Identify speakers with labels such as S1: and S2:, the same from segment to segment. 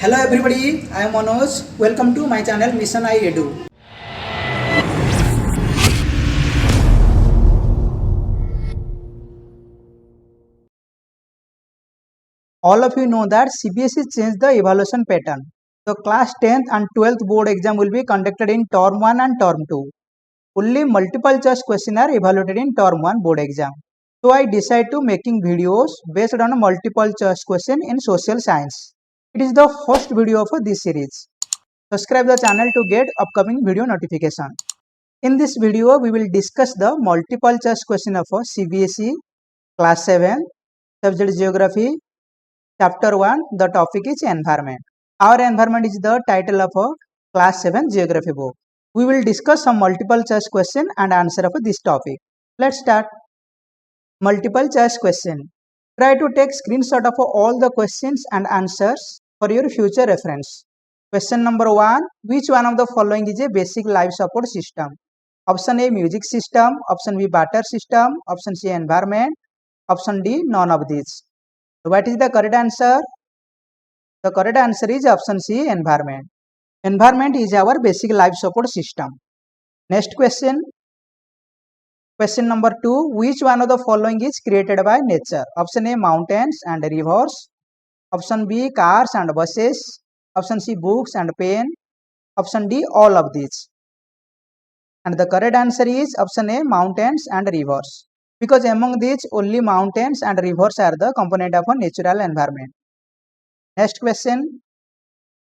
S1: Hello everybody, I am Manoj. Welcome to my channel Mission I Edu. All of you know that CBSE changed the evaluation pattern. The class 10th and 12th board exam will be conducted in term 1 and term 2. Only multiple choice question are evaluated in term 1 board exam. So I decided to making videos based on a multiple choice question in social science. It is the first video of this series. Subscribe the channel to get upcoming video notification. In this video, we will discuss the multiple choice question of CBSE class 7, subject geography, chapter 1. The topic is environment. Our environment is the title of class 7 geography book. We will discuss some multiple choice question and answer of this topic. Let's start. Multiple choice question. Try to take screenshot of all the questions and answers for your future reference. Question number 1. Which one of the following is a basic life support system? Option A, music system. Option B, barter system. Option C, environment. Option D, none of these. So what is the correct answer? The correct answer is option C, environment. Environment is our basic life support system. Next question. Question number 2. Which one of the following is created by nature? Option A, mountains and rivers. Option B, cars and buses. Option C, books and pen. Option D, all of these. And the correct answer is option A, mountains and rivers. Because among these, only mountains and rivers are the component of a natural environment. Next question.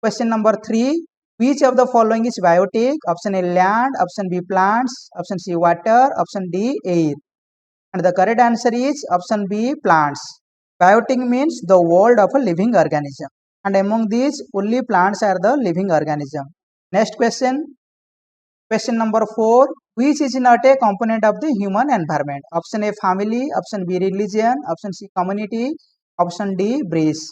S1: Question number 3. Which of the following is biotic? Option A, land. Option B, plants. Option C, water. Option D, air. And the correct answer is option B, plants. Biotic means the world of a living organism. And among these, only plants are the living organism. Next question. Question number 4. Which is not a component of the human environment? Option A, family. Option B, religion. Option C, community. Option D, breeze.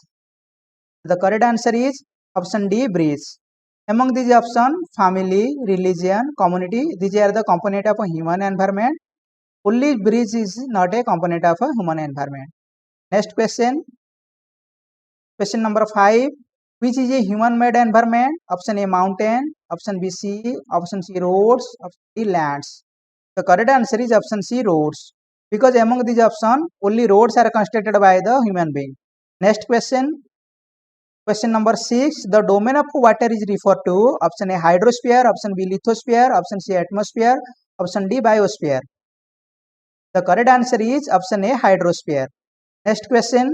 S1: The correct answer is option D, breeze. Among these options, family, religion, community, these are the component of a human environment. Only breeze is not a component of a human environment. Next question. Question number 5. Which is a human-made environment? Option A, mountain. Option B, sea. Option C, roads. Option D, lands. The correct answer is option C, roads. Because among these options, only roads are constructed by the human being. Next question. Question number 6. The domain of water is referred to. Option A, hydrosphere. Option B, lithosphere. Option C, atmosphere. Option D, biosphere. The correct answer is option A, hydrosphere. Next question.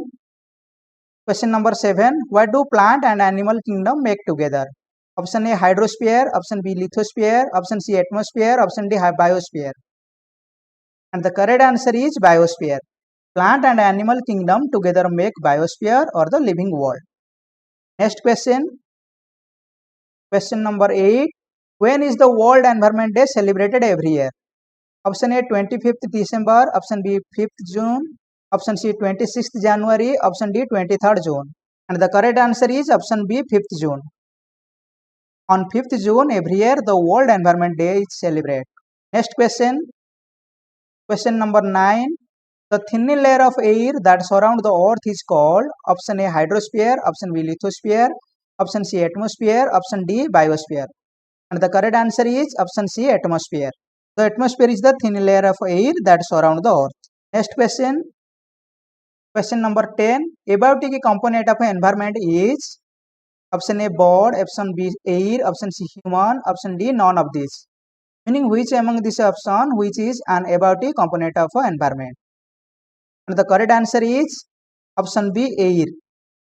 S1: Question number 7. What do plant and animal kingdom make together? Option A, hydrosphere. Option B, lithosphere. Option C, atmosphere. Option D, biosphere. And the correct answer is biosphere. Plant and animal kingdom together make biosphere or the living world. Next question. Question number 8. When is the World Environment Day celebrated every year? Option A, 25th December. Option B, 5th June. Option C, 26th January. Option D, 23rd June. And the correct answer is option B, 5th June. On 5th June every year, the World Environment Day is celebrated. Next question. Question number 9. The thin layer of air that surrounds the earth is called option A, hydrosphere. Option B, lithosphere. Option C, atmosphere. Option D, biosphere. And the correct answer is option C, atmosphere. The atmosphere is the thin layer of air that surrounds the earth. Next question. Question number 10. Abiotic component of environment is option A, bird. Option B, air. Option C, human. Option D, none of these. Meaning which among these options which is an abiotic component of environment? And the correct answer is option B, air.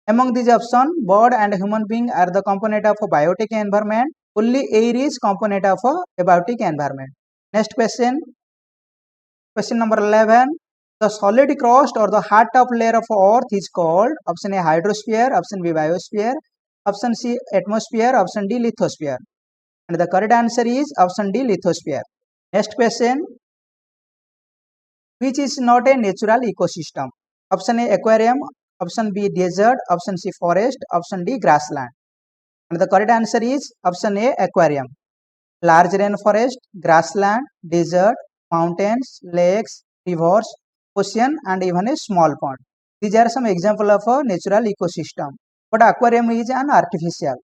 S1: Among these options, bird and human being are the component of a biotic environment. Only air is component of a abiotic environment. Next question. Question number 11. The solid crust or the hard top layer of earth is called option A, hydrosphere. Option B, biosphere. Option C, atmosphere. Option D, lithosphere. And the correct answer is option D, lithosphere. Next question. Which is not a natural ecosystem? Option A, aquarium. Option B, desert. Option C, forest. Option D, grassland. And the correct answer is option A, aquarium. Large rainforest, grassland, desert, mountains, lakes, rivers, ocean and even a small pond. These are some examples of a natural ecosystem. but aquarium is an artificial.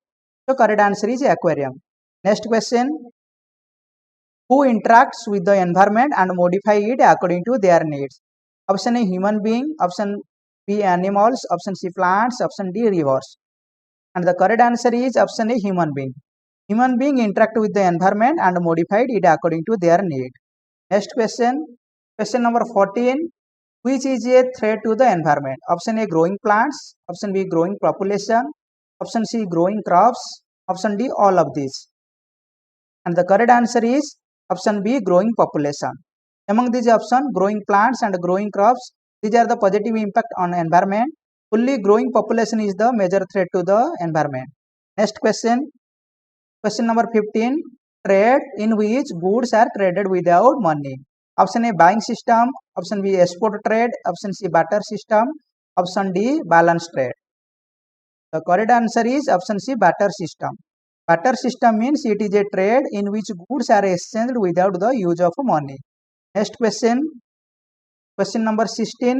S1: So correct answer is aquarium. Next question. Who interacts with the environment and modify it according to their needs? Option A human being, option B animals, option C plants, option D rivers. And the correct answer is option A human being. Human being interact with the environment and modified it according to their need. Next question. Question number 14. Which is a threat to the environment? Option A growing plants, option B growing population, option C growing crops, option D all of these. And the correct answer is option B growing population. Among these options, growing plants and growing crops, these are the positive impact on environment. Only growing population is the major threat to the environment. Next question. Question number 15. Trade in which goods are traded without money. Option A buying system, option B export trade, option C barter system, option D balance trade. The correct answer is option C barter system. Barter system means it is a trade in which goods are exchanged without the use of money. Next question. Question number 16.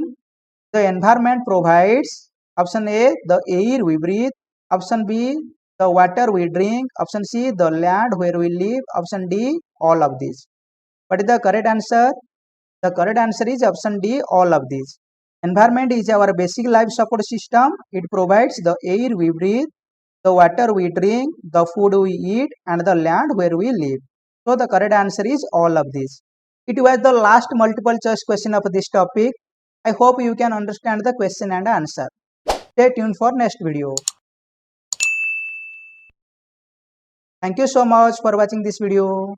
S1: The environment provides option A the air we breathe, option B the water we drink, option C the land where we live, option D all of these. What is the correct answer? The correct answer is option D all of these. Environment is our basic life support system. It provides the air we breathe, the water we drink, the food we eat, and the land where we live. So the correct answer is all of these. It was the last multiple choice question of this topic. I hope you can understand the question and answer. Stay tuned for next video. Thank you so much for watching this video.